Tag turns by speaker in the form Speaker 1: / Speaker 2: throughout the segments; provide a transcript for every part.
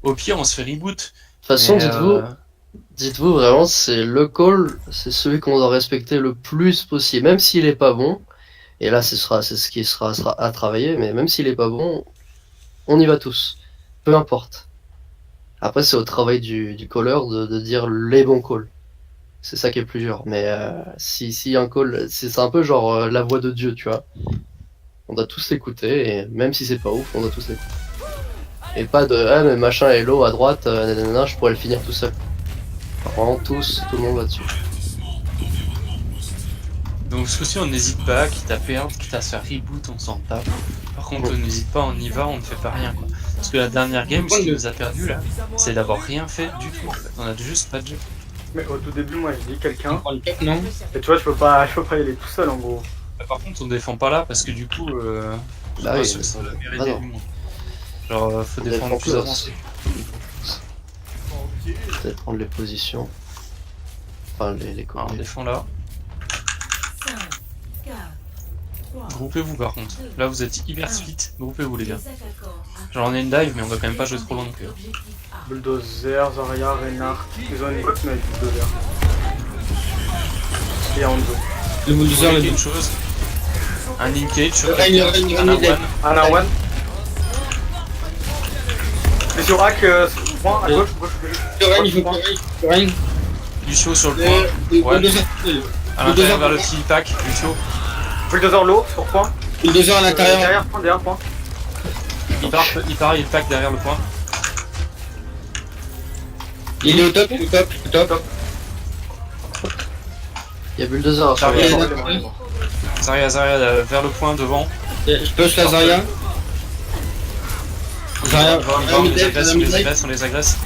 Speaker 1: Au pire, on se fait reboot.
Speaker 2: De toute façon,
Speaker 1: Mais,
Speaker 2: dites-vous vraiment, c'est le call, c'est celui qu'on doit respecter le plus possible, même s'il est pas bon. Et là, c'est ce qui sera à travailler, mais même s'il est pas bon, on y va tous. Peu importe. Après, c'est au travail du caller de dire les bons calls. C'est ça qui est le plus dur. Mais si un call, c'est un peu genre la voix de Dieu, tu vois. On doit tous l'écouter, et même si c'est pas ouf, on doit tous l'écouter. Et pas de ah mais machin hello à droite, nanana, je pourrais le finir tout seul. Vraiment tous, tout le monde là-dessus.
Speaker 1: donc ce coup-ci, on n'hésite pas, quitte à perdre, quitte à se faire reboot, on s'en tape. Par contre, on n'hésite pas, on y va, on ne fait pas rien, quoi. Parce que la dernière game, ce qui nous a perdu là, c'est d'avoir rien fait du tout. En fait. On a juste pas de jeu.
Speaker 3: Mais au tout début, moi j'ai dit quelqu'un.
Speaker 4: prend le cap, non?
Speaker 3: Et tu vois, je peux pas y aller tout seul en gros.
Speaker 1: Par contre, on défend pas là parce que du coup,
Speaker 2: Bah oui,
Speaker 1: c'est la meilleure
Speaker 2: bah
Speaker 1: idée
Speaker 2: non.
Speaker 1: du monde. Genre, faut
Speaker 2: On
Speaker 1: défendre
Speaker 2: défend
Speaker 1: plus
Speaker 2: plus.
Speaker 1: avancé.
Speaker 2: Peut-être prendre les positions. Enfin les
Speaker 1: Alors, on
Speaker 2: côtés.
Speaker 1: défend là. Groupez-vous par contre. Là, vous êtes hyper split. Groupez-vous, les gars. Genre, on a une dive, mais on va quand même pas jouer trop long non plus.
Speaker 3: Bulldozer, Zarya, Reinhardt. Ils ont une équipe, mais avec Bulldozer. Et Hanzo.
Speaker 4: Le
Speaker 1: Vous
Speaker 4: bulldozer,
Speaker 1: voulez
Speaker 4: le
Speaker 1: une chose. Un linkage sur
Speaker 4: Le Reign,
Speaker 1: quelqu'un,
Speaker 4: le Reign,
Speaker 1: un
Speaker 4: le Reign,
Speaker 1: one.
Speaker 3: Ana one. Mais sur Hack, point à gauche, gauche.
Speaker 4: Le Reign, il faut
Speaker 3: Point.
Speaker 4: le Reign.
Speaker 1: Lucio sur le
Speaker 4: Le
Speaker 1: point. Ouais.
Speaker 4: bulldozer,
Speaker 1: À l'intérieur vers le petit pack, Lucio.
Speaker 3: Bulldozer low, sur point.
Speaker 4: bulldozer à l'intérieur.
Speaker 3: Derrière point.
Speaker 1: Il pack derrière le point.
Speaker 4: Il est au top, au top.
Speaker 2: Il y a Bulldozer à
Speaker 1: Zarya,
Speaker 2: surveiller.
Speaker 1: Zarya, vers le point devant.
Speaker 4: Je push la Zarya. Zarya,
Speaker 1: On les agresse, on les agresse.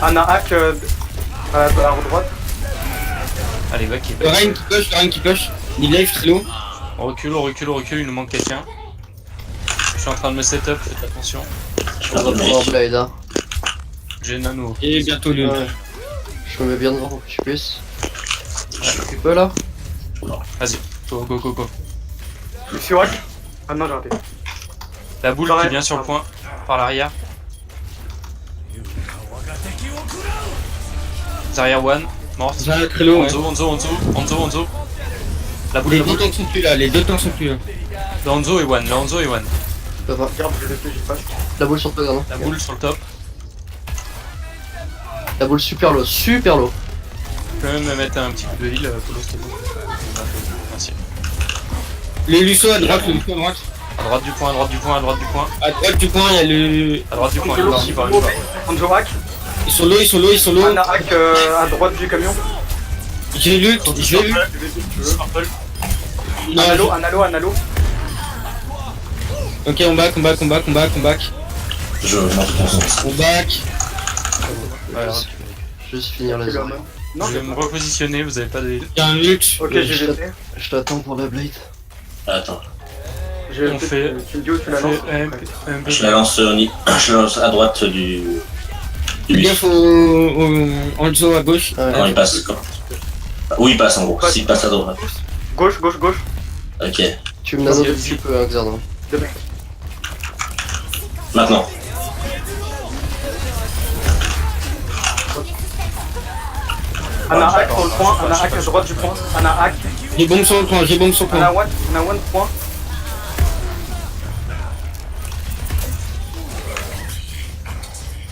Speaker 3: Ana Hack à la droite.
Speaker 1: Allez, va qui est
Speaker 4: le Reign qui push. Il lève très low.
Speaker 1: On recule, il nous manque quelqu'un. Je suis en train de me setup, faites attention.
Speaker 2: On va pouvoir blade, hein.
Speaker 1: J'ai nano.
Speaker 4: Et bientôt le.
Speaker 2: Ouais. Je me mets bien devant pour que tu puisses. Tu peux là?
Speaker 1: Vas-y, go.
Speaker 3: Et sur Hack. Ah non, j'ai raté.
Speaker 1: La boule
Speaker 3: Pareil.
Speaker 1: qui vient sur le point, par l'arrière. Zarya one, morte.
Speaker 4: Zarya très low, ouais.
Speaker 1: Hanzo. La boule,
Speaker 4: Les
Speaker 1: la
Speaker 4: deux
Speaker 1: boule.
Speaker 4: tanks sont plus là,
Speaker 1: Le Hanzo est one,
Speaker 2: Je peux pas.
Speaker 3: Regarde, je réfléchis pas.
Speaker 2: La boule sur le gradin.
Speaker 1: La boule sur le top.
Speaker 2: La boule super low, super low.
Speaker 1: Je peux même me mettre un petit coup de heal, Polo, s'il te plaît. Merci.
Speaker 4: Le Lucio à droite, le Lucio à droite.
Speaker 1: À droite du point.
Speaker 4: À droite du point, il y a le.
Speaker 1: À droite du point,
Speaker 3: Hanzo
Speaker 1: il va.
Speaker 3: Hanzo Hack.
Speaker 4: Ils sont low.
Speaker 3: Ana Hack à droite du camion.
Speaker 4: J'ai lu.
Speaker 1: Purple.
Speaker 4: Non,
Speaker 3: Analo.
Speaker 4: Ok, on back.
Speaker 5: Je monte en sens.
Speaker 4: On back.
Speaker 1: Voilà.
Speaker 2: Juste finir les oreilles.
Speaker 3: Non,
Speaker 1: Je vais me repositionner, vous avez pas de heal.
Speaker 4: Il y a un ult.
Speaker 3: Ok, j'ai jeté.
Speaker 2: Je t'attends pour la blade.
Speaker 5: Attends,
Speaker 1: On fait-
Speaker 3: Tu me dis où tu la lances.
Speaker 5: je la lance je la lance à droite du.
Speaker 4: Fais gaffe au Hanzo à gauche.
Speaker 2: Ouais.
Speaker 5: Non, il passe quand. Où il passe en gros? S'il passe à droite.
Speaker 3: Gauche.
Speaker 5: Ok,
Speaker 2: Tu me nano dès que tu peux, hein, Xerdan.
Speaker 5: maintenant.
Speaker 3: Ana Hack sur le point. Ana Hack à droite du point. Ana Hack.
Speaker 4: J'ai bombe sur le point.
Speaker 3: Ana one point.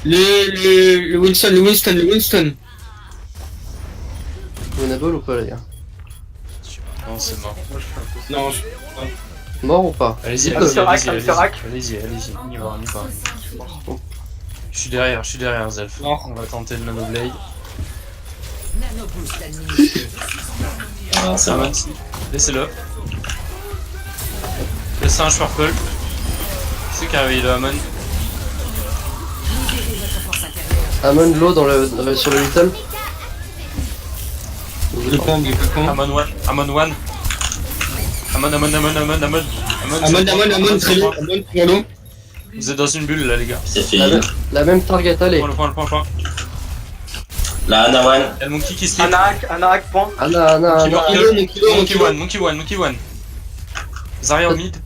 Speaker 4: Le Winston.
Speaker 2: Vous avez ball ou pas, les gars?
Speaker 1: Non, c'est mort.
Speaker 4: Non,
Speaker 2: Mort ou pas?
Speaker 1: Allez-y,
Speaker 2: Sur
Speaker 1: allez-y,
Speaker 3: Hack,
Speaker 1: allez-y,
Speaker 3: sur Hack.
Speaker 1: allez-y, on y va. Je suis derrière, Zelf.
Speaker 4: Non.
Speaker 1: On va tenter le Nano Blade.
Speaker 5: Ah, c'est vrai.
Speaker 1: Laissez-le. Le singe purple. C'est qui a réveillé le Hamon.
Speaker 2: Amon low sur le little.
Speaker 4: le camp.
Speaker 1: Hamon one. Hamon,
Speaker 4: Amon, très low.
Speaker 1: Vous êtes dans une bulle là, les gars.
Speaker 5: C'est fait.
Speaker 2: La même target, allez.
Speaker 1: Le point.
Speaker 5: La Ana One.
Speaker 1: Il y a le monkey qui slip.
Speaker 3: Ana Hack point.
Speaker 2: Ana.
Speaker 1: Monkey one. Zarya mid.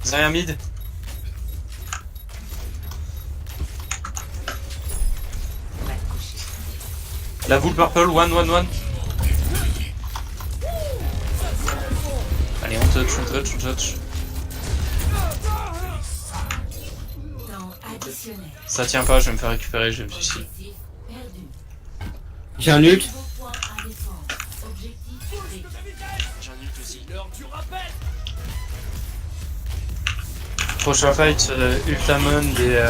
Speaker 1: La boule purple, one. Allez, on touch. Ça tient pas, je vais me faire récupérer, je vais me suicider.
Speaker 4: J'ai un ult.
Speaker 1: Prochain fight, Ultamon des...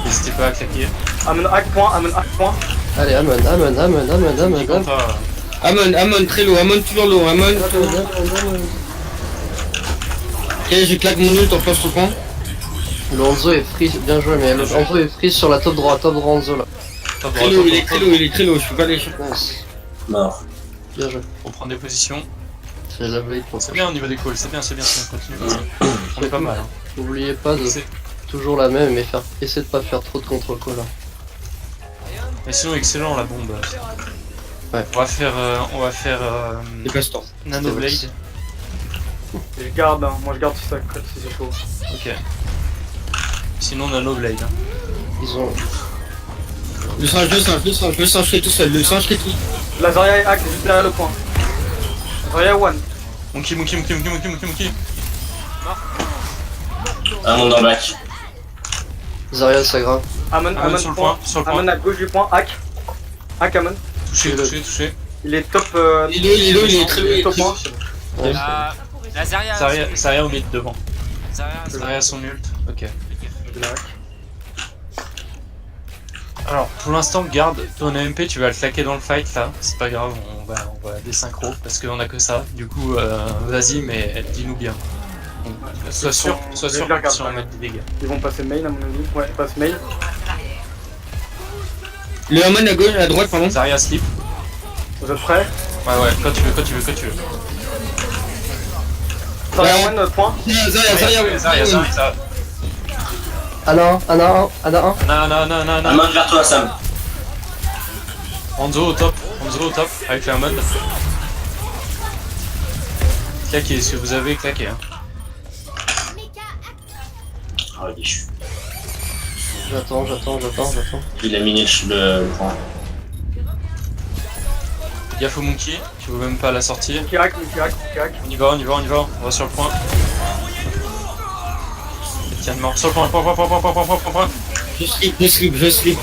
Speaker 1: N'hésitez pas à claquer.
Speaker 3: Amon hack point.
Speaker 2: Allez, Amon.
Speaker 4: Amon, très low, Amon toujours low, Amon. Ok, je claque mon ult en place au camp.
Speaker 2: Le Hanzo est free, bien joué, mais le Hanzo est free sur la top droit Hanzo là.
Speaker 4: Très low, il est très low, je peux pas aller.
Speaker 2: Nice.
Speaker 5: Mort.
Speaker 2: Bien joué.
Speaker 1: On prend des positions.
Speaker 2: C'est la blade pour
Speaker 1: C'est
Speaker 2: ça.
Speaker 1: bien au niveau des calls, c'est bien, continue. On est pas mal. Hein.
Speaker 2: N'oubliez pas de
Speaker 1: C'est-
Speaker 2: toujours la même et essayer de pas faire trop de contre-call là.
Speaker 1: Mais sinon, excellent la bombe.
Speaker 2: Ouais.
Speaker 1: On va faire
Speaker 4: C'est pas temps.
Speaker 1: Nano Blade.
Speaker 3: Je garde, hein. Moi je garde si c'est chaud.
Speaker 1: Ok. Sinon, Nano Blade. Hein.
Speaker 2: Ils ont.
Speaker 4: Le singe, je fais tout seul, le singe fait tout.
Speaker 3: La Zarya est hack juste derrière le point. Zarya one.
Speaker 1: Monkey.
Speaker 5: Un monde en bac.
Speaker 2: Zarya s'aggrave.
Speaker 3: Amon
Speaker 1: sur le
Speaker 3: point.
Speaker 1: point.
Speaker 3: Amon à gauche du point, hack. Hack Amon.
Speaker 1: Touché.
Speaker 3: Il est top.
Speaker 4: Il est très low, il est
Speaker 3: top
Speaker 4: très
Speaker 3: point.
Speaker 2: Ouais,
Speaker 6: La Zarya.
Speaker 1: Zarya au mid devant.
Speaker 6: Zarya.
Speaker 1: Zarya son ult. Ok.
Speaker 3: Je l'ai hack.
Speaker 1: Alors, pour l'instant, garde ton MP, tu vas le claquer dans le fight là. C'est pas grave, on va désynchro parce qu'on a que ça. Du coup, vas-y, mais dis-nous bien. Donc, sois sûr
Speaker 3: Je vais regarder.
Speaker 1: si on va mettre des dégâts.
Speaker 3: Ils vont passer main à mon avis. Ouais, ils passent main.
Speaker 4: Le Amon à gauche, à droite, pardon.
Speaker 1: Zarya slip.
Speaker 3: Vous êtes prêts?
Speaker 1: Ouais, quand tu veux.
Speaker 3: Zarya one, point.
Speaker 4: Zarya.
Speaker 2: Ana 1.
Speaker 1: Non.
Speaker 5: Amon vers toi, Sam.
Speaker 1: Hanzo au top, avec la mode. Claquez, si vous avez claqué. Hein.
Speaker 5: Oh, il est chou.
Speaker 2: J'attends.
Speaker 5: Il a miné le point.
Speaker 1: Gaffe au Monkey, qui vaut même pas la sortie.
Speaker 3: Qui hack.
Speaker 1: On y va, on va sur le point. Tiens, mort, sur le point.
Speaker 4: Je slip.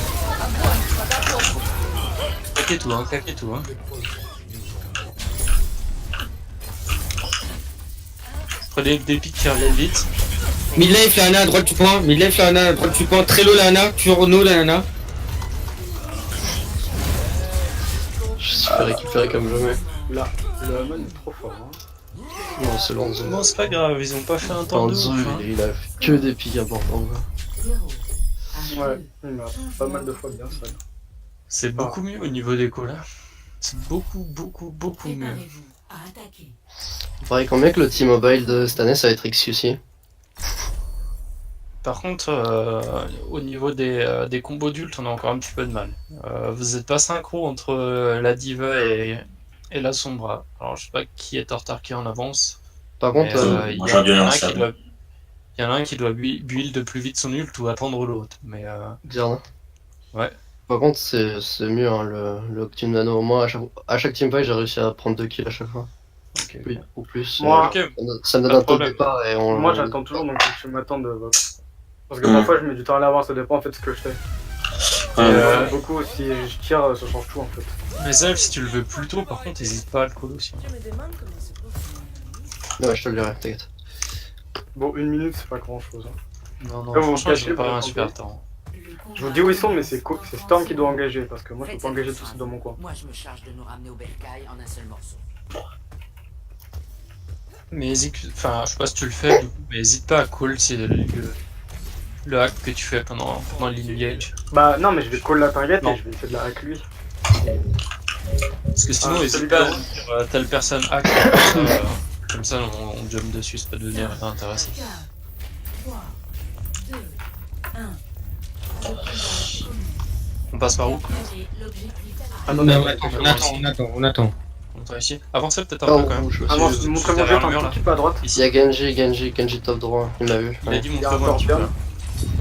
Speaker 1: Claquez tout. Prenez des pics qui reviennent vite.
Speaker 4: Midlife, la Ana à droite du point. Très low la Ana, toujours no la Ana.
Speaker 2: Je suis fait récupérer comme jamais.
Speaker 3: Là, le Amon est trop fort. Hein.
Speaker 2: Non, c'est l'Hanzo.
Speaker 1: Non, c'est pas grave, ils ont pas fait un temps de
Speaker 2: Hanzo,
Speaker 1: ouf. Hein.
Speaker 2: il a fait que des pics importants. Quoi.
Speaker 3: Ouais, il m'a pas mal de fois bien ça.
Speaker 1: C'est beaucoup mieux au niveau des calls. Hein. C'est beaucoup mieux.
Speaker 2: Il paraît combien que le T-Mobile de cette année ça va être XQ aussi.
Speaker 1: Par contre, au niveau des combos d'ult, on a encore un petit peu de mal. Vous êtes pas synchro entre la Diva et la Sombra. Alors je sais pas qui est en retard, qui est en avance.
Speaker 2: Par contre,
Speaker 1: Il
Speaker 5: moi,
Speaker 1: y
Speaker 5: j'aurais dû
Speaker 1: en a un
Speaker 5: lancer
Speaker 1: qui
Speaker 5: avant.
Speaker 1: il y en a un qui doit build plus vite son ult ou attendre l'autre. Mais
Speaker 2: Diana.
Speaker 1: Ouais.
Speaker 2: Par contre, c'est mieux hein, le Octune Nano. Moi, à chaque teamfight, j'ai réussi à prendre 2 kills à chaque fois.
Speaker 1: ok.
Speaker 2: Oui, ou plus.
Speaker 3: Moi,
Speaker 1: Ok.
Speaker 2: Ça me donne
Speaker 1: Pas de
Speaker 2: un top
Speaker 1: problème.
Speaker 2: départ et on.
Speaker 3: Moi j'attends toujours donc je m'attends de vote. Parce que parfois je mets du temps à l'avoir, ça dépend en fait de ce que je fais.
Speaker 1: Euh,
Speaker 3: Beaucoup, si je tire, ça change tout en fait.
Speaker 1: Mais Zef, si tu le veux plus tôt, par contre, n'hésite pas à le call aussi.
Speaker 2: Ouais, je te le dirai, t'inquiète.
Speaker 3: Bon, 1 minute c'est pas grand chose. Hein.
Speaker 1: Non,
Speaker 3: Comme vous
Speaker 1: franchement,
Speaker 3: cachez,
Speaker 1: j'ai pas
Speaker 3: vous
Speaker 1: un
Speaker 3: attendez.
Speaker 1: super temps.
Speaker 3: Je vous dis où ils sont, mais c'est Storm qui doit engager parce que moi je peux pas engager tout seul dans mon coin.
Speaker 6: Moi, je me charge de nous ramener au bercail en un seul morceau.
Speaker 1: Mais hésite, enfin, je sais pas si tu le fais, du coup, mais hésite pas à call si le hack que tu fais pendant l'engage.
Speaker 3: Bah non, mais je vais call la target
Speaker 1: Non.
Speaker 3: et je vais essayer de la hack lui.
Speaker 1: Parce que sinon,
Speaker 3: Ah,
Speaker 1: hésite
Speaker 3: celui
Speaker 1: pas à
Speaker 3: d'avant.
Speaker 1: dire telle personne hack, comme ça on jump dessus, ça peut devenir intéressant. On passe par où?
Speaker 3: Attendez,
Speaker 4: On attend.
Speaker 1: On va ici. Avancez peut-être un
Speaker 2: Ah,
Speaker 1: peu quand même.
Speaker 2: rouge.
Speaker 3: avance,
Speaker 1: Juste
Speaker 3: montrez-moi
Speaker 1: derrière
Speaker 3: juste
Speaker 1: le mur,
Speaker 3: un
Speaker 1: là.
Speaker 3: petit peu à droite.
Speaker 2: Il
Speaker 1: Ici.
Speaker 2: y a Genji top droit, il m'a vu.
Speaker 1: Il a dit
Speaker 3: Il y a un
Speaker 1: montre-moi un petit peu.
Speaker 3: Scorpion.
Speaker 1: là.
Speaker 3: Il y a un
Speaker 1: Ici.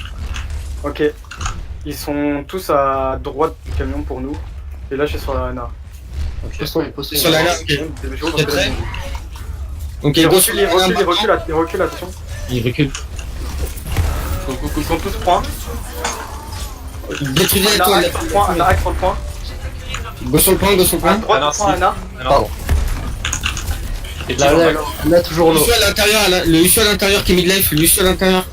Speaker 3: Scorpion. Ok. Ils sont tous à droite du camion pour nous. Et là, je suis sur la Ana.
Speaker 2: Postons.
Speaker 4: Sur la lame, ok.
Speaker 3: Je
Speaker 4: prêt Ok,
Speaker 3: Il
Speaker 4: go sur
Speaker 3: recule,
Speaker 4: la lame.
Speaker 3: il recule, attention.
Speaker 4: Il recule.
Speaker 3: Ils sont tous points.
Speaker 4: Détruisez
Speaker 3: Ana
Speaker 4: l'étoile.
Speaker 3: axe sur le point, Ana axe sur le point.
Speaker 4: Go sur le point, go sur le
Speaker 3: À
Speaker 4: point.
Speaker 3: droite
Speaker 1: Alors,
Speaker 3: du point, Ana.
Speaker 2: Pardon.
Speaker 1: Et
Speaker 2: Là,
Speaker 1: là,
Speaker 2: on a toujours l'eau.
Speaker 4: Lucio à l'intérieur, le Lucio à l'intérieur qui est mid-life, Lucio à l'intérieur.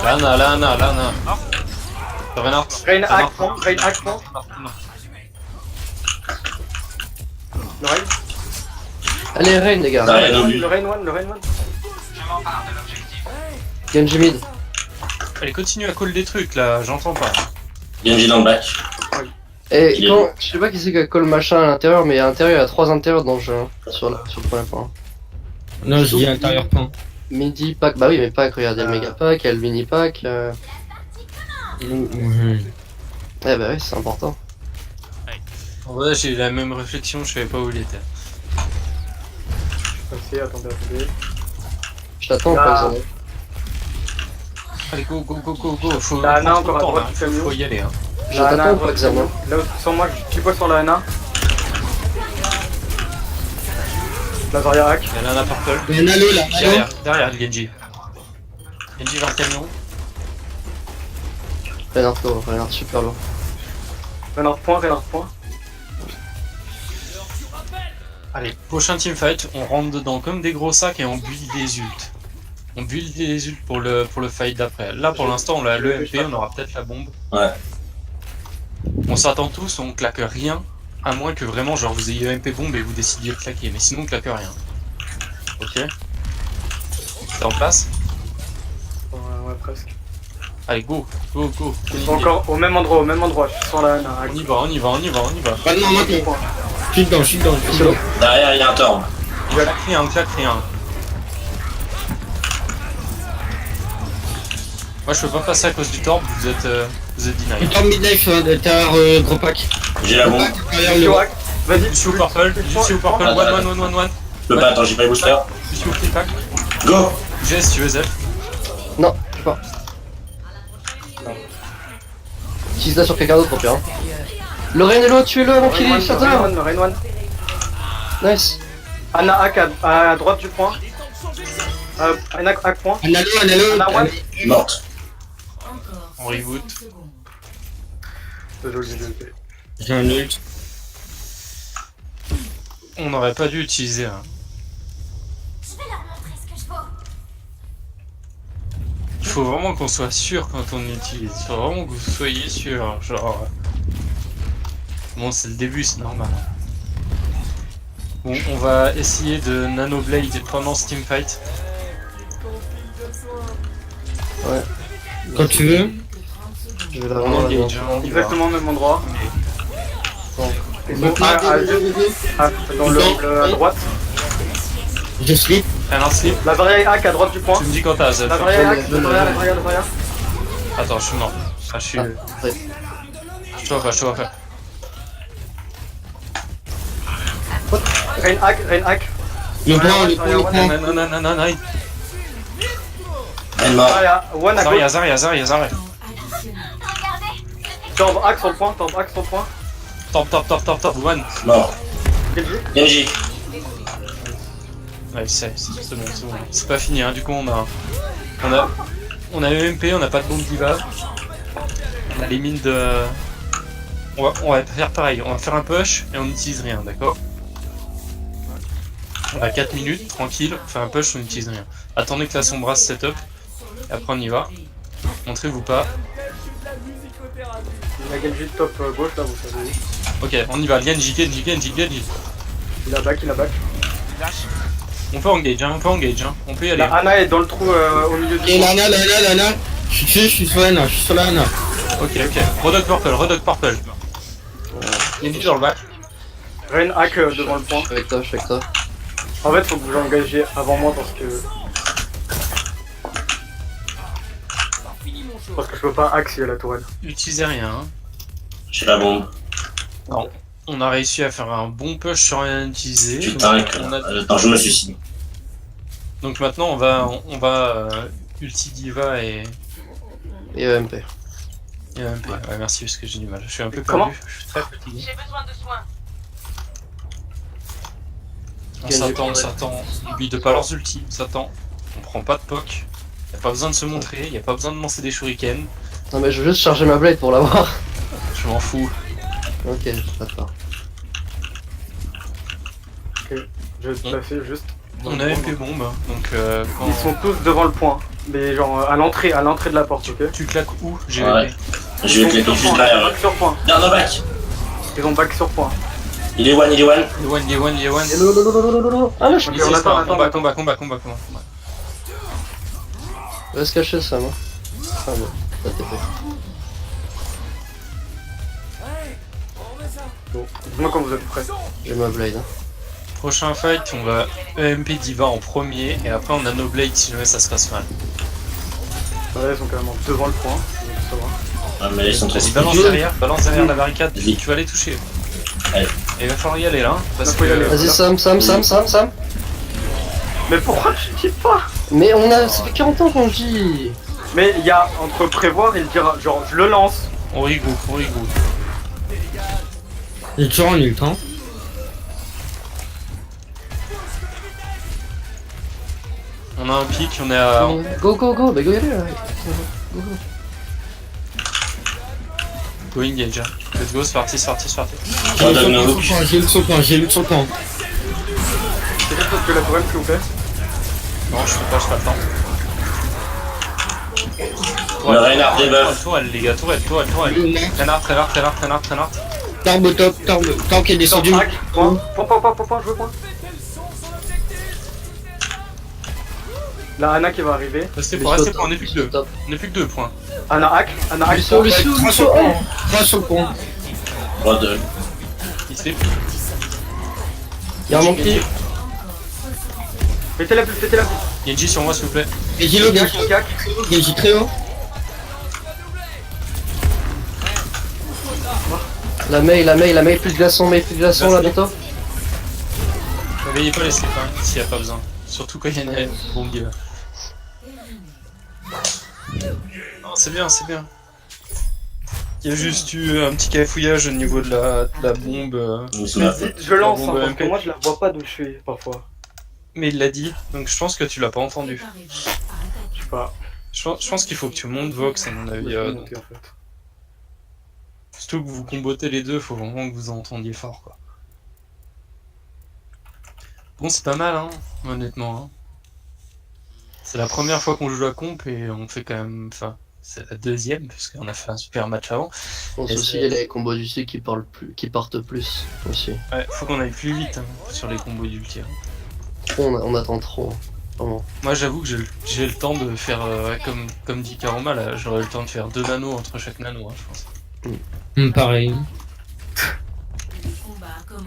Speaker 1: Lana. Renard.
Speaker 3: Rain axe point, Rain axe point. Le Rain.
Speaker 2: Allez, Rain, les gars.
Speaker 5: Zarya no but.
Speaker 3: Le Rain one, le Rain one.
Speaker 2: Genji mid.
Speaker 1: Allez, continue à call des trucs là, j'entends pas.
Speaker 5: Genji dans le bac.
Speaker 2: Et
Speaker 5: Il est
Speaker 2: quand,
Speaker 5: bon.
Speaker 2: je sais pas qui c'est qui a call machin à l'intérieur, mais à l'intérieur, il y a 3 intérieurs dans le jeu, hein, sur le premier point.
Speaker 4: Non, je dis intérieur point.
Speaker 2: Midi pack, bah oui, mais pack, regardez le méga pack, il y a le mini pack. Eh bah oui, c'est important.
Speaker 1: En vrai, j'ai la même réflexion, je savais pas où il était.
Speaker 3: Attendez.
Speaker 2: Je t'attends,
Speaker 3: Là.
Speaker 2: par exemple.
Speaker 1: Allez, go. Faut
Speaker 3: La Ana
Speaker 1: prendre
Speaker 3: encore à
Speaker 1: le temps,
Speaker 3: droite
Speaker 1: là.
Speaker 3: du camion.
Speaker 1: Faut y aller. Hein.
Speaker 2: Je
Speaker 3: La Ana,
Speaker 2: t'attends,
Speaker 3: à
Speaker 2: par
Speaker 3: droite du
Speaker 2: exemple.
Speaker 3: camion. Là où sur moi, tu vois sur la Ana. La Zarya hack.
Speaker 1: Il y a Lana Purple.
Speaker 4: Il y a Nalo là, Nalo.
Speaker 1: Derrière le Genji. Genji vers le camion.
Speaker 2: Renard super lourd.
Speaker 3: Renard point.
Speaker 1: Allez, prochain teamfight, on rentre dedans comme des gros sacs et on build des ults. On build des ults pour le fight d'après. Là pour l'instant on a le MP, on aura peut-être la bombe.
Speaker 5: Ouais.
Speaker 1: On s'attend tous, on claque rien. À moins que vraiment genre vous ayez MP bombe et vous décidiez de claquer. Mais sinon on claque rien. Ok. T'es en place?
Speaker 3: Ouais, presque.
Speaker 1: Allez go.
Speaker 3: Ils sont encore au même endroit, je suis sur la Ana.
Speaker 1: On y va.
Speaker 4: Maintenant, maintenant. Je suis dedans.
Speaker 5: Derrière, il y a un torm.
Speaker 1: On claque rien. Moi je peux pas passer à cause du torb, vous êtes deny.
Speaker 4: Il tombe mid-life, derrière gros pack.
Speaker 5: J'ai la bombe.
Speaker 4: Derrière le
Speaker 3: Lucio hack. Vas-y.
Speaker 1: Lucio Purple, one.
Speaker 5: Je peux pas, attends, j'ai pas les boosters.
Speaker 1: Lucio Clipack.
Speaker 5: Go.
Speaker 1: J'ai si tu veux Zef.
Speaker 2: Non, je sais pas. Utilise là sur quelqu'un d'autre, au pire. Hein. Le Renelo, tuez-le avant qu'il ait
Speaker 3: Le Rain one.
Speaker 2: Nice.
Speaker 3: Ana hack à droite du point. Ana hack point.
Speaker 4: Nalo.
Speaker 3: Ana one.
Speaker 5: Morte.
Speaker 1: On reboot.
Speaker 3: Désolé.
Speaker 4: J'ai un ult.
Speaker 1: On n'aurait pas dû utiliser un. Il faut vraiment qu'on soit sûr quand on utilise. Il faut vraiment que vous soyez sûr. Genre. Bon, c'est le début, c'est normal. Bon, on va essayer de Nano Blade pendant ce teamfight.
Speaker 2: Ouais.
Speaker 4: Quand tu veux.
Speaker 2: Je vais la
Speaker 1: On
Speaker 2: rendre
Speaker 1: engage, hein, on y va.
Speaker 3: Exactement au même endroit. Ils sont
Speaker 4: Maintenant,
Speaker 3: dans le à droite.
Speaker 4: Je slip.
Speaker 1: Un slip.
Speaker 3: La Zarya hack à droite du point.
Speaker 1: Tu me dis quand t'as Zef.
Speaker 3: La Zarya hack, la Zarya.
Speaker 1: Attends, je suis mort. Ah, je suis.
Speaker 2: ouais.
Speaker 1: Je te vois pas.
Speaker 3: Rain hack.
Speaker 4: Le point.
Speaker 1: Non.
Speaker 5: Elle mort.
Speaker 3: Zarya, one à gauche.
Speaker 1: Zarya.
Speaker 3: Torb hack sur le point.
Speaker 1: Top, one.
Speaker 5: Mort.
Speaker 3: Genji.
Speaker 5: Genji.
Speaker 1: Ouais, c'est bon. C'est pas fini, hein. Du coup, on a MP, on a pas de bombe diva. On a les mines de. On va faire pareil. On va faire un push et on n'utilise rien, d'accord? On a 4 minutes, tranquille. On fait un push, on n'utilise rien. Attendez que la sombra se setup. Et après, on y va. Montrez-vous pas.
Speaker 3: Il a Genji top gauche là, vous savez.
Speaker 1: Ok, on y va. Genji.
Speaker 3: Il a back.
Speaker 1: On peut engage, hein. On peut y aller.
Speaker 3: La Ana est dans le trou au milieu du
Speaker 4: Et
Speaker 3: point.
Speaker 4: Lana. Je suis sur la Ana.
Speaker 1: Ok. Redog Purple. Genji dans le bac.
Speaker 3: Rain hack devant le point.
Speaker 2: Je suis avec toi.
Speaker 3: En fait, faut que vous l'engagiez avant moi parce que je peux pas hack s'il y a la tourelle.
Speaker 1: Utilisez rien, hein.
Speaker 5: J'ai la bombe.
Speaker 1: On a réussi à faire un bon push sans rien utiliser.
Speaker 5: Putain,
Speaker 1: Donc, on a-
Speaker 5: attends, je me suicide.
Speaker 1: Donc maintenant on va ulti diva et
Speaker 2: Et EMP.
Speaker 1: Et MP. Ouais, merci parce que j'ai du mal. Je suis un peu
Speaker 3: Comment
Speaker 1: perdu. Je suis très fatigué.
Speaker 7: J'ai besoin de soins.
Speaker 1: On s'attend. Oublie de pas leurs ulti. On s'attend. On prend pas de poc. Y a pas besoin de se montrer. Y a pas besoin de lancer des shurikens.
Speaker 2: Non mais je veux juste charger ma blade pour l'avoir.
Speaker 1: Je m'en fous.
Speaker 2: Ok, d'accord.
Speaker 3: Je vais te placer juste.
Speaker 1: On a MP bombe. Donc quand
Speaker 3: Ils sont tous devant le point. Mais genre à l'entrée de la porte, ok?
Speaker 1: tu claques où? J'ai
Speaker 5: Ouais. Je vais cliquer juste derrière.
Speaker 3: Back sur point.
Speaker 5: Non, non, back.
Speaker 3: Ils ont back sur point.
Speaker 5: Il est one, il est one.
Speaker 1: Les one.
Speaker 2: Ah là, je
Speaker 3: Ok,
Speaker 1: Ici,
Speaker 3: on
Speaker 1: c'est
Speaker 3: attend,
Speaker 1: un
Speaker 3: attend.
Speaker 1: combat.
Speaker 2: vais se cacher ça, moi. Ah bon, ça t'est fait.
Speaker 3: Bon, dites-moi quand vous êtes prêts.
Speaker 2: J'ai ma blade. Hein.
Speaker 1: Prochain fight, on va EMP Diva en premier et après on a No Blade si jamais ça se passe mal.
Speaker 3: Là, ils sont carrément devant le point. Donc ça va.
Speaker 5: Ah, mais ils sont trop
Speaker 1: Vas-y, balance derrière la barricade,
Speaker 5: Vas-y.
Speaker 1: tu vas les toucher.
Speaker 5: Allez.
Speaker 1: Et il va falloir y aller là, parce
Speaker 3: Là, faut y
Speaker 1: que...
Speaker 3: aller.
Speaker 2: Vas-y, Sam.
Speaker 3: Mais pourquoi je dis pas?
Speaker 2: Mais on a. Ça fait 40 ans qu'on dit.
Speaker 3: Mais il y a entre prévoir et le dire, genre je le lance.
Speaker 1: On regroupe.
Speaker 4: Il est toujours en ult, hein.
Speaker 1: On a un pic, on est à...
Speaker 2: Go, bah go y aller là. Go.
Speaker 1: Go engage. Hein. Let's go, c'est parti.
Speaker 4: J'ai ult sur le point.
Speaker 3: C'est quelque chose que la tourelle, s'il vous plaît.
Speaker 1: Non, je peux pas, j'ai pas le temps.
Speaker 5: Le Reinhardt debuff.
Speaker 1: Tourelle, les gars, tourelle. Traînard.
Speaker 4: Torb au top, Torb qui est descendu.
Speaker 3: Point, je veux point. La Anna qui va arriver.
Speaker 1: Restez
Speaker 2: Les
Speaker 1: pour,
Speaker 2: sauts,
Speaker 1: on est plus que deux.
Speaker 2: top.
Speaker 1: On est plus que 2 points.
Speaker 3: Anna hack.
Speaker 2: Lucio,
Speaker 4: 3 sur le pont.
Speaker 5: Bon, de...
Speaker 1: Il se fait...
Speaker 2: Y'a un monkey.
Speaker 3: Mettez la bulle.
Speaker 1: Genji sur moi s'il vous plaît.
Speaker 4: Genji low,
Speaker 3: Hack.
Speaker 4: Genji très haut.
Speaker 2: La mail, plus de glaçons là bientôt.
Speaker 1: Réveillez pas les slip hein, s'il y a pas besoin. Surtout quand il y a une bombe. Non, c'est bien. Il y a juste eu un petit cafouillage au niveau de la bombe.
Speaker 5: Nous sommes là.
Speaker 3: Je lance,
Speaker 1: La
Speaker 3: hein,
Speaker 1: bombe
Speaker 3: parce
Speaker 1: MP.
Speaker 3: que moi je la vois pas d'où je suis parfois.
Speaker 1: Mais il l'a dit, donc je pense que tu l'as pas entendu.
Speaker 3: Je sais pas.
Speaker 1: Je pense qu'il faut que tu montes Vox à mon
Speaker 3: Je
Speaker 1: avis.
Speaker 3: vais monter, en fait.
Speaker 1: Surtout que vous combotez les deux, faut vraiment que vous entendiez fort quoi. Bon c'est pas mal hein, honnêtement. Hein. C'est la première fois qu'on joue la comp et on fait quand même... Enfin, c'est la deuxième, parce qu'on a fait un super match avant.
Speaker 2: Je pense
Speaker 1: Et
Speaker 2: aussi
Speaker 1: c'est-
Speaker 2: il y a les combos du sud qui partent plus aussi.
Speaker 1: Ouais, faut qu'on aille plus vite hein, sur les combos d'ulti. Hein.
Speaker 2: Trop, on attend trop. Vraiment.
Speaker 1: Moi j'avoue que j'ai le temps de faire, ouais, comme dit Karoma, là, j'aurais le temps de faire 2 nanos entre chaque nano, hein, je pense.
Speaker 4: Pareil.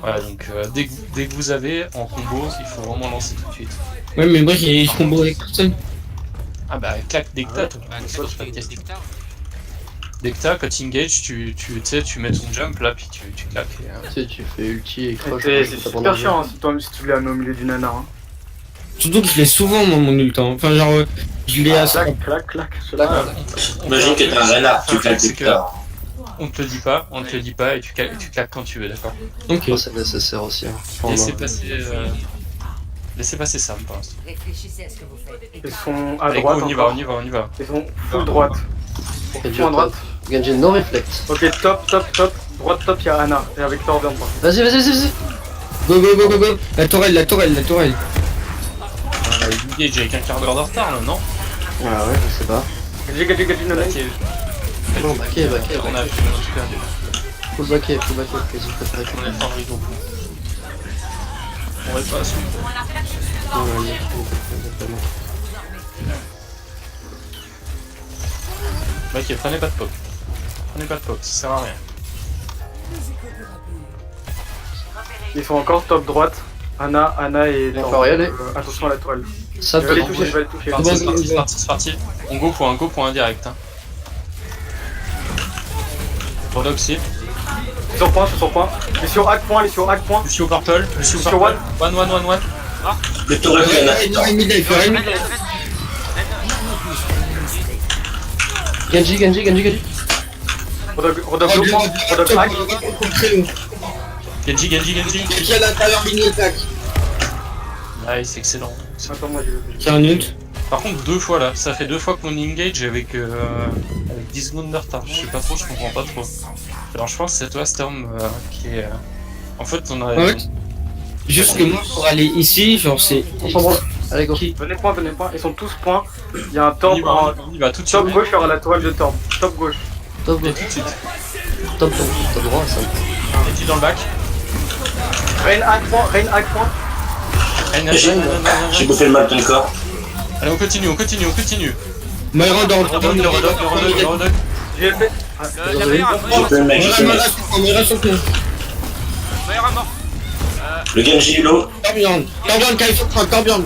Speaker 1: Voilà, donc dès que vous avez en combo, il faut vraiment lancer tout de suite.
Speaker 4: Ouais, mais moi j'ai combo avec personne.
Speaker 1: Ah bah claque dès que t'as, toi.
Speaker 6: Bah,
Speaker 1: C'est pas de
Speaker 6: claque
Speaker 1: question.
Speaker 6: dès que t'as.
Speaker 1: Dès que t'as, quand t'engages, tu sais, tu mets ton jump là, puis tu claques. Et,
Speaker 2: Tu sais, tu fais ulti et crush.
Speaker 3: C'est super chiant hein, si tu l'as mis au milieu du nana. Hein.
Speaker 4: Surtout que je l'ai souvent moi, mon ult, hein. Enfin, genre, je l'ai à
Speaker 3: Clac.
Speaker 5: Imagine que t'es un Reinhardt, tu claques
Speaker 1: c'est
Speaker 5: des
Speaker 1: que
Speaker 5: putains.
Speaker 1: on te le dit pas et tu claques quand tu veux, d'accord.
Speaker 4: Ok.
Speaker 2: C'est nécessaire aussi. Hein.
Speaker 1: Laissez passer Sam pour l'instant.
Speaker 6: Réfléchissez à ce que vous faites.
Speaker 3: Ils sont à
Speaker 1: Allez,
Speaker 3: droite.
Speaker 1: go, on y
Speaker 3: encore.
Speaker 1: va.
Speaker 3: Ils sont full droite.
Speaker 2: Genji
Speaker 3: Full à droite.
Speaker 2: Genji no reflect.
Speaker 3: Ok, top. Droite top, y'a Anna. Et avec Thor en bas.
Speaker 2: Vas-y.
Speaker 4: Go. La tourelle.
Speaker 1: Engage avec un quart d'heure de retard là, non?
Speaker 2: Ah ouais, je sais pas.
Speaker 3: J'ai no lane.
Speaker 2: Bon, backé.
Speaker 1: On a perdu.
Speaker 2: Full backé, vas-y, préféré.
Speaker 1: On est favori donc. On va pas assumer. Ok, prenez pas de poke. Ça sert à rien.
Speaker 3: Ils sont encore top droite. Anna et
Speaker 2: Il
Speaker 3: Thor.
Speaker 2: faut y aller.
Speaker 3: Attention à la toile.
Speaker 2: Ça
Speaker 3: Je
Speaker 2: peut
Speaker 3: vais les toucher.
Speaker 1: C'est parti. On go pour un direct. Hein. Pour aussi.
Speaker 3: Sur point. Les sur hack point.
Speaker 1: Lucio purple.
Speaker 3: Lucio one.
Speaker 1: One.
Speaker 5: Le tourelle Reinhardt.
Speaker 4: Midlife.
Speaker 2: Genji.
Speaker 3: Rodog
Speaker 4: Oh,
Speaker 3: low
Speaker 4: bien,
Speaker 3: point, Rodog hack.
Speaker 4: Très lourd.
Speaker 1: Genji.
Speaker 4: Genji à l'intérieur, mini attaque.
Speaker 1: Nice, excellent.
Speaker 3: Attends, moi je.
Speaker 4: Tiens, un ult.
Speaker 1: Par contre, 2 fois là, ça fait 2 fois qu'on engage avec 10 secondes de retard. Je sais pas trop, je comprends pas trop. Alors je pense que c'est toi, Storm, qui est. En fait, on a.
Speaker 4: Ouais. Juste que moi, pour aller ici, genre, c'est.
Speaker 2: On s'en branle. Allez, go.
Speaker 3: Venez point, ils sont tous points. Il y a un
Speaker 1: On
Speaker 3: top
Speaker 1: y va, on y va tout de suite.
Speaker 3: top gauche, il y aura la toile de Torb. Top gauche.
Speaker 2: Top
Speaker 1: Et tout de suite.
Speaker 2: Top droit, ça.
Speaker 1: Genji dans le back.
Speaker 3: Rain hack point.
Speaker 5: J'ai bouffé le mal ton corps.
Speaker 1: Allez, on continue.
Speaker 4: Myron dans le
Speaker 1: Le Rodog.
Speaker 3: J'ai fait.
Speaker 6: La meilleure a
Speaker 5: J'ai
Speaker 6: mort.
Speaker 5: tué le mec, j'ai tué le mec.
Speaker 4: Myron sur le
Speaker 6: Meilleure a mort.
Speaker 5: Le Genji low,
Speaker 4: Corbion, Kaifor, Corbion.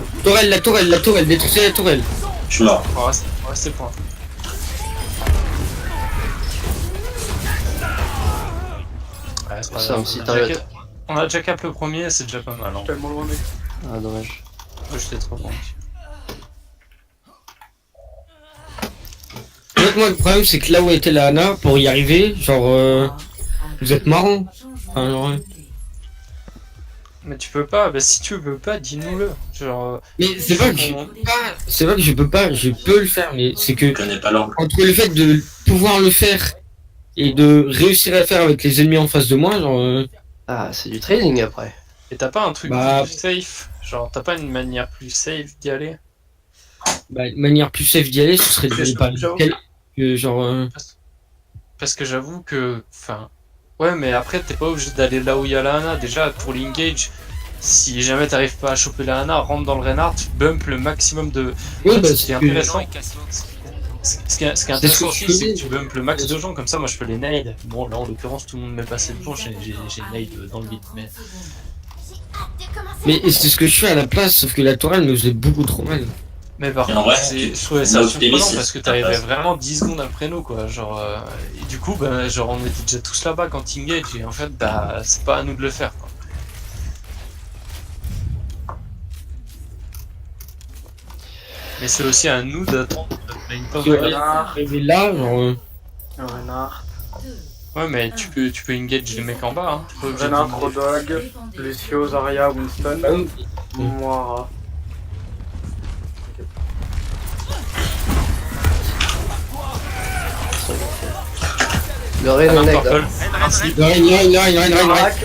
Speaker 4: La tourelle, détruisez la tourelle.
Speaker 5: je suis mort.
Speaker 1: On va rester point. Ouais, c'est pas
Speaker 2: Ça,
Speaker 1: grave.
Speaker 2: si t'arrives
Speaker 1: On a déjà cap le premier, c'est déjà pas mal. Hein.
Speaker 3: Tellement loin, mec.
Speaker 2: Ah, dommage.
Speaker 1: Moi, j'étais trop bon.
Speaker 4: En fait, moi, le problème, c'est que là où était la Ana, pour y arriver, genre, vous êtes marrant. Enfin, genre,
Speaker 1: Mais tu peux pas, bah si tu peux pas, dis-nous-le. Genre.
Speaker 4: mais c'est pas que je peux pas, c'est pas que je peux pas, je peux le faire, mais c'est que
Speaker 5: Je connais pas l'angle.
Speaker 4: entre le fait de pouvoir le faire et de réussir à le faire avec les ennemis en face de moi, genre,
Speaker 2: Ah, c'est du training après.
Speaker 1: Et t'as pas un truc
Speaker 4: Bah-
Speaker 1: plus safe? Genre, t'as pas une manière plus safe d'y aller?
Speaker 4: bah, une manière plus safe d'y aller, ce serait
Speaker 1: Je-
Speaker 4: de pas
Speaker 1: j'avoue.
Speaker 4: que genre,
Speaker 1: Parce que j'avoue que. Enfin. Ouais, mais après, t'es pas obligé d'aller là où il y a la Hana. Déjà, pour l'engage, si jamais t'arrives pas à choper la Hana, rentre dans le Reinhardt, tu bump le maximum de.
Speaker 4: ouais, bah,
Speaker 1: Ce qui est
Speaker 4: c'est que-
Speaker 1: intéressant.
Speaker 6: Non, il casse l'autre.
Speaker 1: Ce qui est
Speaker 4: ce que
Speaker 1: intéressant
Speaker 4: je
Speaker 1: aussi,
Speaker 4: faisais.
Speaker 1: c'est que tu bump le max de gens, comme ça moi je peux les nade. Bon, là en l'occurrence, tout le monde m'est passé devant, j'ai nade dans le beat, mais.
Speaker 4: mais c'est ce que je fais à la place, sauf que la tourelle me faisait beaucoup trop mal.
Speaker 1: Mais par
Speaker 5: Et en
Speaker 1: contre,
Speaker 5: vrai,
Speaker 1: je trouvais ça
Speaker 5: là où
Speaker 1: surprenant
Speaker 5: t'es,
Speaker 1: parce que
Speaker 5: c'est
Speaker 1: t'arrivais
Speaker 5: sympa.
Speaker 1: vraiment 10 secondes après nous, quoi. Genre, et du coup, bah, genre, on était déjà tous là-bas quand engage, et en fait, bah, c'est pas à nous de le faire, quoi. Mais c'est aussi à nous d'attendre notre main top.
Speaker 4: Ouais.
Speaker 3: Renard.
Speaker 4: Arrivé là, genre,
Speaker 3: Renard.
Speaker 1: Ouais, mais tu peux engage les mecs en bas, hein. T'es pas obligé de-
Speaker 3: Renard, Rodog. Lucio, Zarya, Winston. Moira.
Speaker 2: Le raid
Speaker 1: Reinhardt
Speaker 2: est nade.
Speaker 1: purple. Reinhardt slip.
Speaker 3: Moira hack.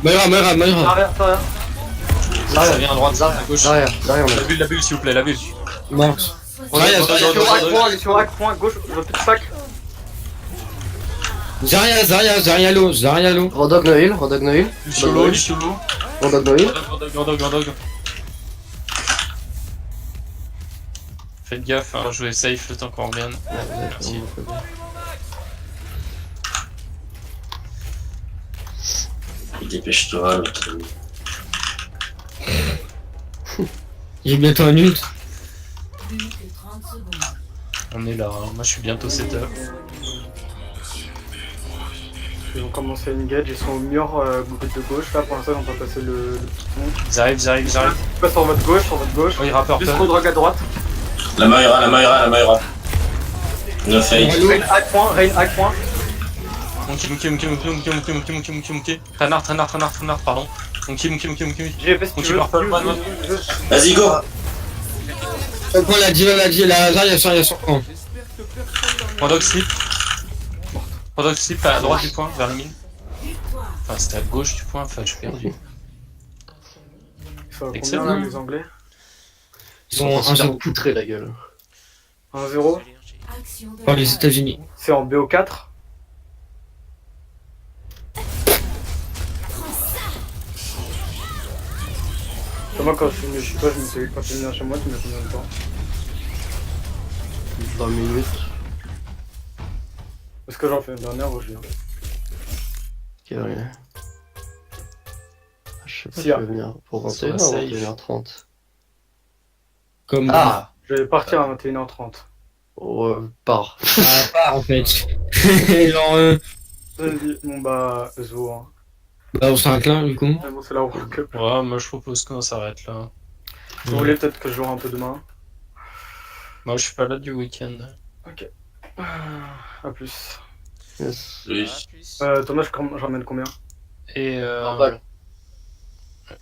Speaker 4: Myra.
Speaker 3: Zarya.
Speaker 1: Ça vient à droite, à gauche.
Speaker 2: Derrière, on a.
Speaker 1: La bulle, s'il vous plaît, la bulle.
Speaker 4: Marche.
Speaker 3: Lucio hack point, gauche. Je veux plus de stack.
Speaker 4: Zarya low.
Speaker 2: Rodog no heal.
Speaker 1: Solo.
Speaker 2: Rodog no heal.
Speaker 1: Gordog. Faites gaffe, hein, jouez safe le temps qu'on revienne. Merci.
Speaker 5: Dépêche-toi, mec.
Speaker 4: J'ai bientôt un ult.
Speaker 1: On est là, hein. Moi je suis bientôt setup.
Speaker 3: Ils ont commencé à engage, ils sont au mur gauche de gauche. Là pour l'instant, ils ont pas passé le petit pont.
Speaker 1: Ils arrivent.
Speaker 3: Ils passent sur votre gauche.
Speaker 1: Oh, il rapport
Speaker 3: Juste Rodog à droite.
Speaker 5: La Moira. No fake.
Speaker 3: Rain hack point.
Speaker 1: Monkey. Renard, pardon. Monkey.
Speaker 3: GP si
Speaker 1: On
Speaker 3: tu veux.
Speaker 5: Vas-y, go.
Speaker 4: Prends la diva, la Zarya sur le camp.
Speaker 1: Rodog slip à droite du point, vers le mine. Enfin, c'était à gauche du point, enfin, je suis perdu.
Speaker 3: Ça va
Speaker 1: Excellent.
Speaker 3: combien là les anglais?
Speaker 4: Ils sont
Speaker 2: On
Speaker 4: un
Speaker 2: se
Speaker 4: zéro
Speaker 2: poutrer la gueule.
Speaker 3: 1-0.
Speaker 4: par les États-Unis.
Speaker 3: C'est en BO4. Moi quand je suis chez toi, quand tu viens chez moi, tu mets combien de temps?
Speaker 2: 20 minutes.
Speaker 3: Parce que j'en fais une dernière où je viens.
Speaker 2: Ok, ouais. Je sais pas
Speaker 3: Si,
Speaker 2: si je
Speaker 3: ah.
Speaker 2: vais venir pour
Speaker 1: Soit
Speaker 2: 21h ou
Speaker 1: safe.
Speaker 2: 21h30.
Speaker 4: Comme.
Speaker 2: Ah
Speaker 3: Je vais partir à 21h30.
Speaker 2: Ouais, part.
Speaker 4: Pas en fait. Genre,
Speaker 3: Vas-y, bon bah, Zo. Hein.
Speaker 4: bah on s'incline du coup.
Speaker 3: Mais bon, c'est la World Cup.
Speaker 1: Ouais, moi je propose qu'on s'arrête là.
Speaker 3: Vous voulez peut-être que je joue un peu demain?
Speaker 1: Moi je suis pas là du week-end.
Speaker 3: Ok. À plus.
Speaker 2: Yes.
Speaker 5: Oui.
Speaker 3: Thomas, je ramène combien?
Speaker 1: Et,
Speaker 2: Normal.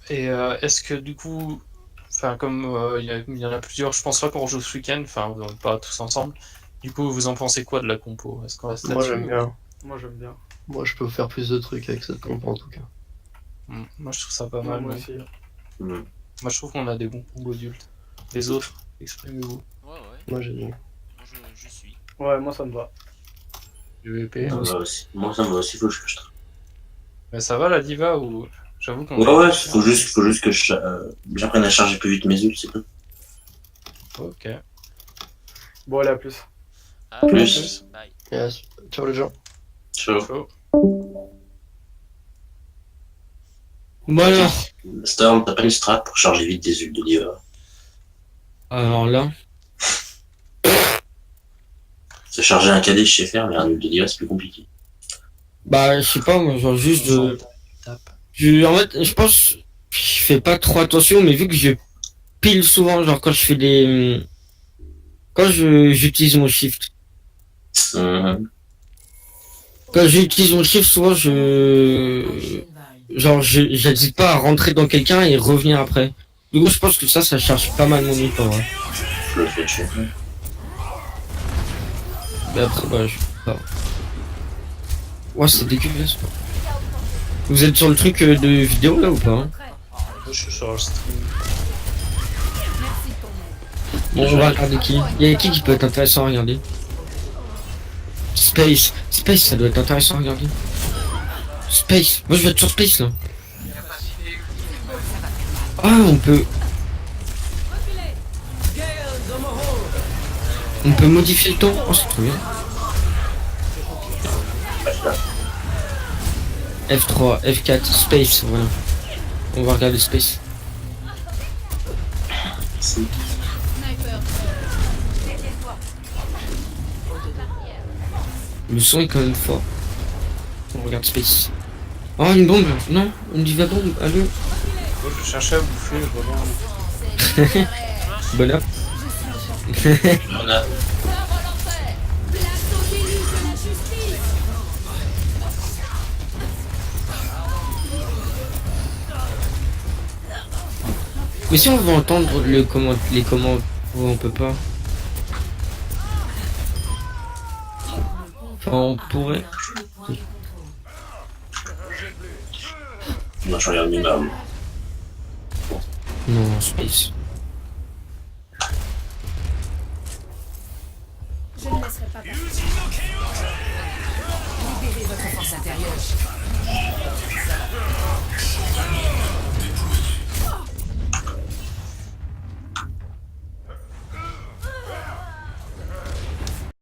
Speaker 1: est-ce que du coup, enfin comme il y en a plusieurs, je pense pas qu'on joue ce week-end, enfin pas tous ensemble. Du coup, vous en pensez quoi de la compo? Est-ce qu'on reste
Speaker 2: Moi
Speaker 1: là-dessus
Speaker 2: j'aime bien.
Speaker 3: Moi, j'aime bien.
Speaker 2: Moi je peux faire plus de trucs avec cette compo en tout cas.
Speaker 1: Moi je trouve ça pas
Speaker 3: Ouais,
Speaker 1: mal.
Speaker 3: moi
Speaker 1: mais-
Speaker 3: aussi.
Speaker 5: Mm.
Speaker 1: Moi je trouve qu'on a des bons combos adultes. Les autres, exprimez-vous.
Speaker 6: Ouais, ouais,
Speaker 2: Moi j'ai dit.
Speaker 6: moi, je suis.
Speaker 3: Ouais, moi, ça me va.
Speaker 1: UVP.
Speaker 5: Ça me va aussi. Moi, ça me va aussi, faut que je traite.
Speaker 1: Mais ça va la diva ou j'avoue qu'on
Speaker 5: Ouais,
Speaker 1: va
Speaker 5: ouais,
Speaker 1: réfléchir.
Speaker 5: faut juste que j'apprenne à charger plus vite mes ults, c'est tout.
Speaker 1: Ok.
Speaker 3: Bon, allez, à plus.
Speaker 6: Ah,
Speaker 5: Plus.
Speaker 6: Bye.
Speaker 2: Yes. Ciao les gens.
Speaker 5: Ciao.
Speaker 1: Ciao.
Speaker 4: Bon alors,
Speaker 5: Storm, t'as pas une strat pour charger vite des ults de diva?
Speaker 4: alors là,
Speaker 5: C'est charger un KD, je sais faire, mais un ult de diva, c'est plus compliqué.
Speaker 4: bah je sais pas, moi genre juste de... En fait, je pense, je fais pas trop attention, mais vu que je pile souvent, genre quand je fais des... Quand j'utilise mon shift.
Speaker 5: Mhm.
Speaker 4: Quand j'utilise mon shift, souvent j'hésite pas à rentrer dans quelqu'un et revenir après. Du coup, je pense que ça charge pas mal mon ult en vrai.
Speaker 5: Je le fais, je sais.
Speaker 4: Mais après, bah, je sais pas. Ouais, c'est dégueulasse. Vous êtes sur le truc de vidéo là ou pas hein?
Speaker 1: Je suis sur le stream.
Speaker 4: Bon, on va regarder qui. Il y a qui peut être intéressant à regarder? Space. Space, ça doit être intéressant à regarder. Space. Moi, je vais être sur Space là. Ah, on peut. On peut modifier le temps. Oh, c'est trop bien. F3, F4, Space, voilà. On va regarder Space. Le son est quand même fort. On regarde Space. Oh, une bombe. Non, une diva bombe. Allô.
Speaker 1: Moi je cherchais à bouffer, je reviens.
Speaker 4: Bonne app.
Speaker 5: On a...
Speaker 4: Mais si on veut entendre les commandes, on peut pas. Enfin, on pourrait.
Speaker 5: Moi, je regarde mes barres.
Speaker 4: Non, Space.
Speaker 7: Je ne laisserai pas passer. Libérez votre force intérieure.